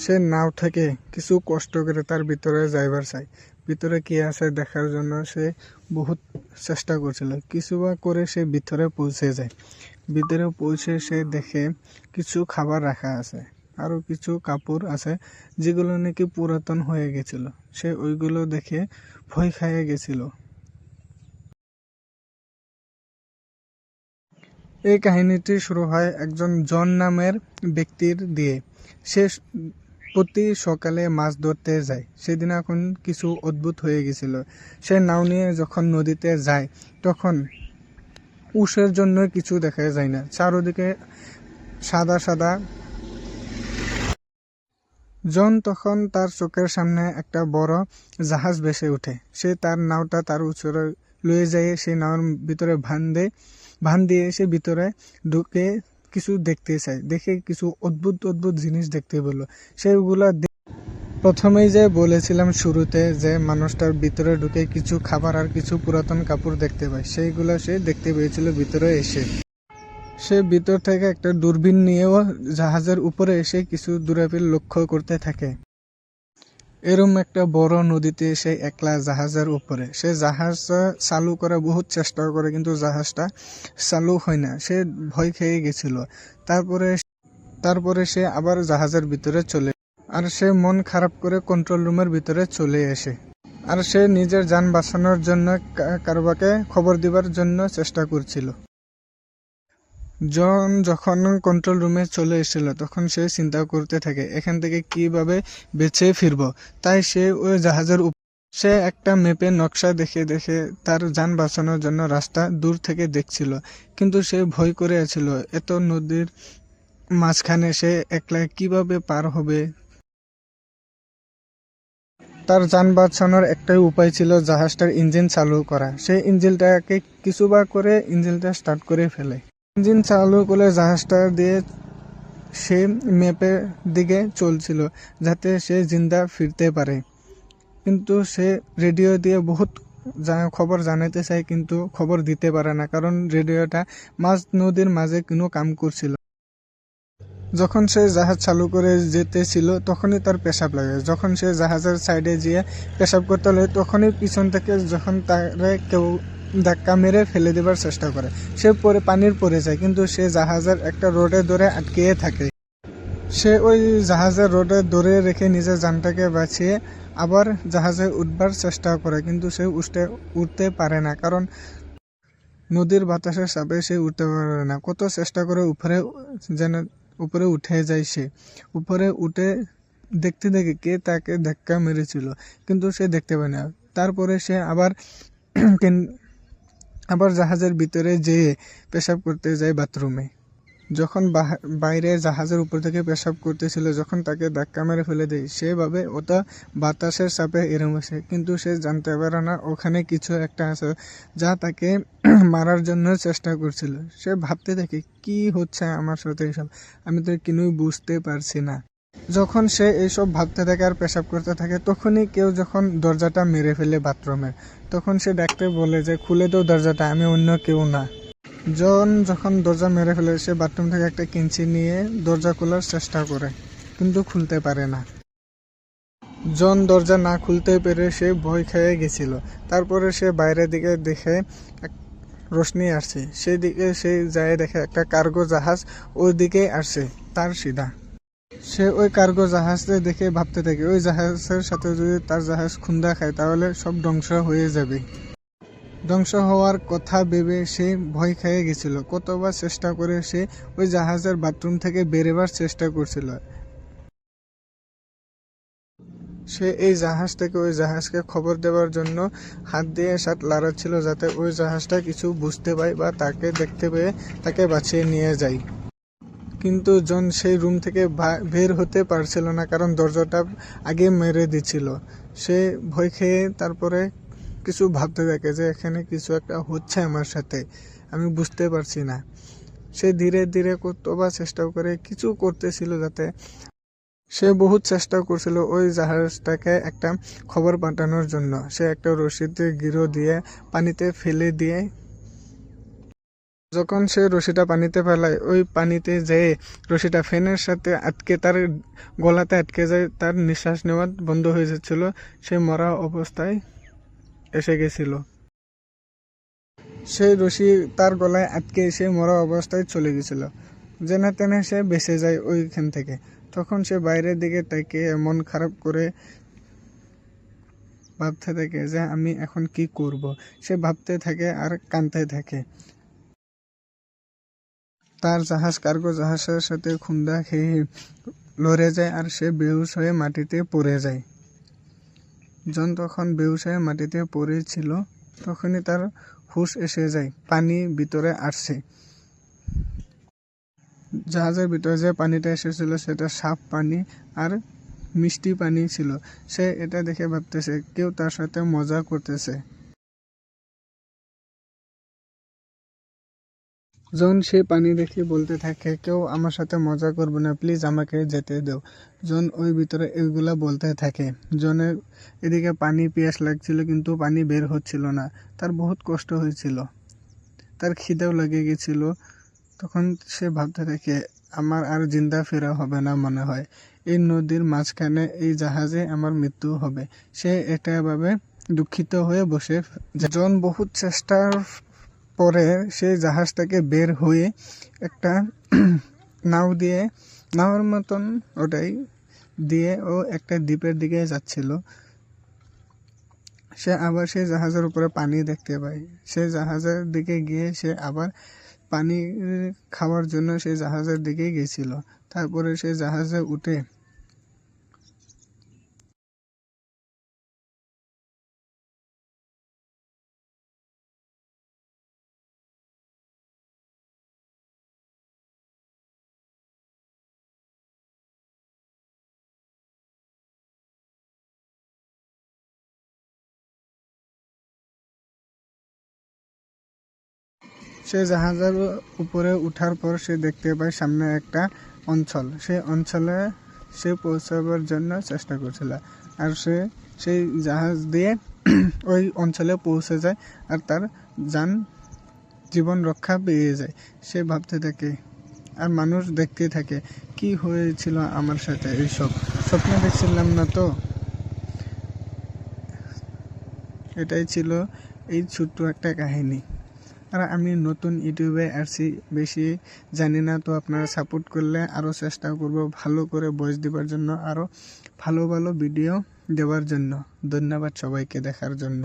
সে নাও থেকে কিছু কষ্ট করে তার ভিতরে যাইবার চায়। ভিতরে কি আছে দেখার জন্য সে বহুত চেষ্টা করছিল। কিছু বা করে সে ভিতরে পৌঁছে যায়। ভিতরে পৌঁছে সে দেখে কিছু খাবার রাখা আছে, আরও কিছু কাপড় আছে যেগুলো নাকি পুরাতন হয়ে গেছিল। সে ওইগুলো দেখে ভয় খেয়ে গেছিল। এই কাহিনীটি শুরু হয় একজন জন নামের ব্যক্তির দিয়ে। সে প্রতি সকালে মাছ ধরতে যায়। সেদিন এখন কিছু অদ্ভুত হয়ে গেছিল। সে নাও নিয়ে যখন নদীতে যায় তখন উষের জন্য কিছু দেখা যায় না। চারদিকে সাদা সাদা। জন তখন তার চোখের সামনে একটা বড় জাহাজ ভেসে ওঠে। সে তার নাওটা তার উচরে লয়ে যায়। সেই নাওর ভিতরে ভান দিয়ে সে ভিতরে ঢুকে কিছু দেখতে চায়। দেখে কিছু অদ্ভুত অদ্ভুত জিনিস দেখতে পেল। সেগুলা প্রথমেই যে বলেছিলাম শুরুতে যে মানুষটার ভিতরে ঢুকে কিছু খাবার আর কিছু পুরাতন কাপড় দেখতে পায়, সেইগুলো সে দেখতে পেয়েছিল ভিতরে এসে। সে ভিতর থেকে একটা দূরবীন নিয়েও জাহাজের উপরে এসে কিছু দূরবীন লক্ষ্য করতে থাকে। এরম একটা বড় নদীতে সে একলা জাহাজের উপরে। সে জাহাজ চালু করা বহুত চেষ্টা করে, কিন্তু জাহাজটা চালু হয় না। সে ভয় খেয়ে গেছিল। তারপরে সে আবার জাহাজের ভিতরে চলে, আর সে মন খারাপ করে কন্ট্রোল রুমের ভিতরে চলে আসে। আর সে নিজের যান বাঁচানোর জন্য কারবাকে খবর দিবার জন্য চেষ্টা করছিল। জন যখন কন্ট্রোল রুমে চলে এসেছিল তখন সে চিন্তা করতে থাকে এখান থেকে কিভাবে বেঁচে ফিরবো। তাই সে ওই জাহাজের সে একটা ম্যাপে নকশা দেখে দেখে তার যান বাঁচানোর জন্য রাস্তা দূর থেকে দেখছিল। কিন্তু সে ভয় করে আছিল এত নদীর মাঝখানে সে একলা কিভাবে পার হবে। তার যান বাঁচানোর একটাই উপায় ছিল জাহাজটার ইঞ্জিন চালু করা। সে ইঞ্জিনটাকে কিছুবার করে ইঞ্জিনটা স্টার্ট করে ফেলে। ইঞ্জিন চালু করে জাহাজটা দিয়ে সে ম্যাপের দিকে চলছিল যাতে সে জিন্দা ফিরতে পারে। কিন্তু সে রেডিও দিয়ে বহুত খবর জানাতে চায়, কিন্তু খবর দিতে পারে না, কারণ রেডিওটা মাঝ নদীর মাঝে কোনো কাম করছিল। যখন সে জাহাজ চালু করে যেতেছিল তখনই তার পেশাব লাগে। যখন সে জাহাজের সাইডে গিয়ে পেশাব করতে লাগে তখনই পিছন থেকে যখন তারে কেউ ধাক্কা মেরে ফেলে দেবার চেষ্টা করে, সে পানির পড়ে যায়। কিন্তু সে জাহাজের একটা রোডে ধরে আটকিয়ে থাকে। সে ওই জাহাজের রোডে ধরে রেখে নিজের জানটাকে বাঁচিয়ে আবার জাহাজে উঠবার চেষ্টা করে, কিন্তু সে উঠতে পারে না, কারণ নদীর বাতাসের চাপে সে উঠতে পারে না। কত চেষ্টা করে উপরে উঠে যায় সে। উপরে উঠে দেখতে দেখে কে তাকে ধাক্কা মেরেছিল, কিন্তু সে দেখতে পায় না। তারপরে সে আবার জাহাজের ভিতরে যেয়ে পেশাব করতে যায় বাথরুমে। যখন বাইরে জাহাজের উপর থেকে পেশাব করতেছিল, যখন তাকে ধাক্কা মেরে ফেলে দেয়, সে ভাবে ওটা বাতাসের চাপে এরম আছে, কিন্তু সে জানতে পারে না ওখানে কিছু একটা আছে যা তাকে মারার জন্য চেষ্টা করছিল। সে ভাবতে থাকে কি হচ্ছে আমার সাথে এসব, আমি তো কিনুই বুঝতে পারছি না। যখন সে এইসব ভাবতে থাকে আর পেশাব করতে থাকে তখনই কেউ যখন দরজাটা মেরে ফেলে বাথরুমের, তখন সে ডাকতে বলে যে খুলে দাও দরজাটা, আমি অন্য কেউ না। জন যখন দরজা মেরে ফেলে সে বাথরুম থেকে একটা কেঞ্চি নিয়ে দরজা খোলার চেষ্টা করে, কিন্তু খুলতে পারে না। জন দরজা না খুলতে পেরে সে ভয় খেয়ে গেছিল। তারপরে সে বাইরের দিকে দেখে রোশনি আসছে, সেই দিকে সে যায় দেখে একটা কার্গো জাহাজ ওই দিকে আসছে তার সিধা। সে ওই কার্গো জাহাজে দেখে ভাবতে থাকে ওই জাহাজের সাথে যদি তার জাহাজ খুন্দা খায় তাহলে সব ধ্বংস হয়ে যাবে। ধ্বংস হওয়ার কথা ভেবে সে ভয় খেয়ে গেছিল। কতবার চেষ্টা করে সে ওই জাহাজের বাথরুম থেকে বেরোবার চেষ্টা করছিল। সে এই জাহাজ থেকে ওই জাহাজকে খবর দেওয়ার জন্য হাত দিয়ে লাড়াচ্ছিল যাতে ওই জাহাজটা কিছু বুঝতে পায় বা তাকে দেখতে পেয়ে তাকে বাঁচিয়ে নিয়ে যায়। কিন্তু জন সেই রুম থেকে বের হতে পারছিল না, কারণ দরজাটা আগে মেরে দিচ্ছিল। সে ভয় খেয়ে তারপরে কিছু ভাবতে থাকে যে এখানে কিছু একটা হচ্ছে আমার সাথে, আমি বুঝতে পারছি না। সে ধীরে ধীরে কতবার চেষ্টা করে কিছু করতেছিল, যাতে সে বহুত চেষ্টা করছিল ওই জাহাজটাকে একটা খবর পাঠানোর জন্য। সে একটা রশিতে গিরো দিয়ে পানিতে ফেলে দিয়ে যখন সে রশিটা পানিতে ফেলায়, ওই পানিতে যেয়ে রশিটা ফ্যানের সাথে আটকে তার গলাতে আটকে যায়, তার নিঃশ্বাস নেওয়া বন্ধ হয়ে যাচ্ছিল, সে মরা অবস্থায় এসে গেছিল। সেই রশি তার গলায় আটকে সে মরা অবস্থায় চলে গেছিল। যেনে তেনে সে বেঁচে যায় ওইখান থেকে। তখন সে বাইরের দিকে তাকিয়ে মন খারাপ করে ভাবতে থাকে যে আমি এখন কি করব। সে ভাবতে থাকে আর কাঁদতে থাকে। তার জাহাজ কার্গো জাহাজের সাথে খুন্দা খেয়ে লড়ে যায় আর সে বেহুশ হয়ে মাটিতে পড়ে যায়। জন তখন বেহুশ হয়ে মাটিতে পড়েছিল, তখনই তার হুঁশ এসে যায়, পানি ভিতরে আসছে। জাহাজের ভিতরে যে পানিটা এসেছিল সেটা সাফ পানি আর মিষ্টি পানি ছিল। সে এটা দেখে ভাবতেছে কেউ তার সাথে মজা করতেছে। জন সে পানি দেখে বলতে থাকে কেউ আমার সাথে মজা করবে না, প্লিজ আমাকে যেতে দাও। জন ওই ভিতরে এইগুলা বলতে থাকে। জনের এদিকে পানি পিয়াস লাগছিল কিন্তু পানি বের হচ্ছিল না। তার বহুত কষ্ট হয়েছিল, তার খিদেও লেগে গেছিল। তখন সে ভাবতে থাকে আমার আর জিন্দা ফেরা হবে না মনে হয়, এই নদীর মাঝখানে এই জাহাজে আমার মৃত্যু হবে। সে এটা ভাবে দুঃখিত হয়ে বসে। জন বহুত চেষ্টার পরে সেই জাহাজ থেকে বের হয়ে একটা নাওর মতন ওটাই দিয়ে ও একটা দ্বীপের দিকে যাচ্ছিল। সে আবার সেই জাহাজের উপরে পানি দেখতে পায়। সেই জাহাজের দিকে গিয়ে সে আবার পানি খাওয়ার জন্য সেই জাহাজের দিকে গেছিল। তারপরে সে জাহাজে উঠে সে জাহাজের উপরে উঠার পর সে দেখতে পায় সামনে একটা অঞ্চল। সেই অঞ্চলে সে পৌঁছাবার জন্য চেষ্টা করছিল আর সে সেই জাহাজ দিয়ে ওই অঞ্চলে পৌঁছে যায় আর তার জীবন রক্ষা পেয়ে যায়। সে ভাবতে থাকে আর মানুষ দেখতে থাকে কি হয়েছিল আমার সাথে, এইসব স্বপ্ন দেখছিলাম না তো। এটাই ছিল এই ছোট্ট একটা কাহিনী। আর আমি নতুন ইউটিউবে আসছি, বেশি জানি না, তো আপনারা সাপোর্ট করলে আরও চেষ্টা করব ভালো করে ভয়েস দেওয়ার জন্য, আরও ভালো ভালো ভিডিও দেওয়ার জন্য। ধন্যবাদ সবাইকে দেখার জন্য।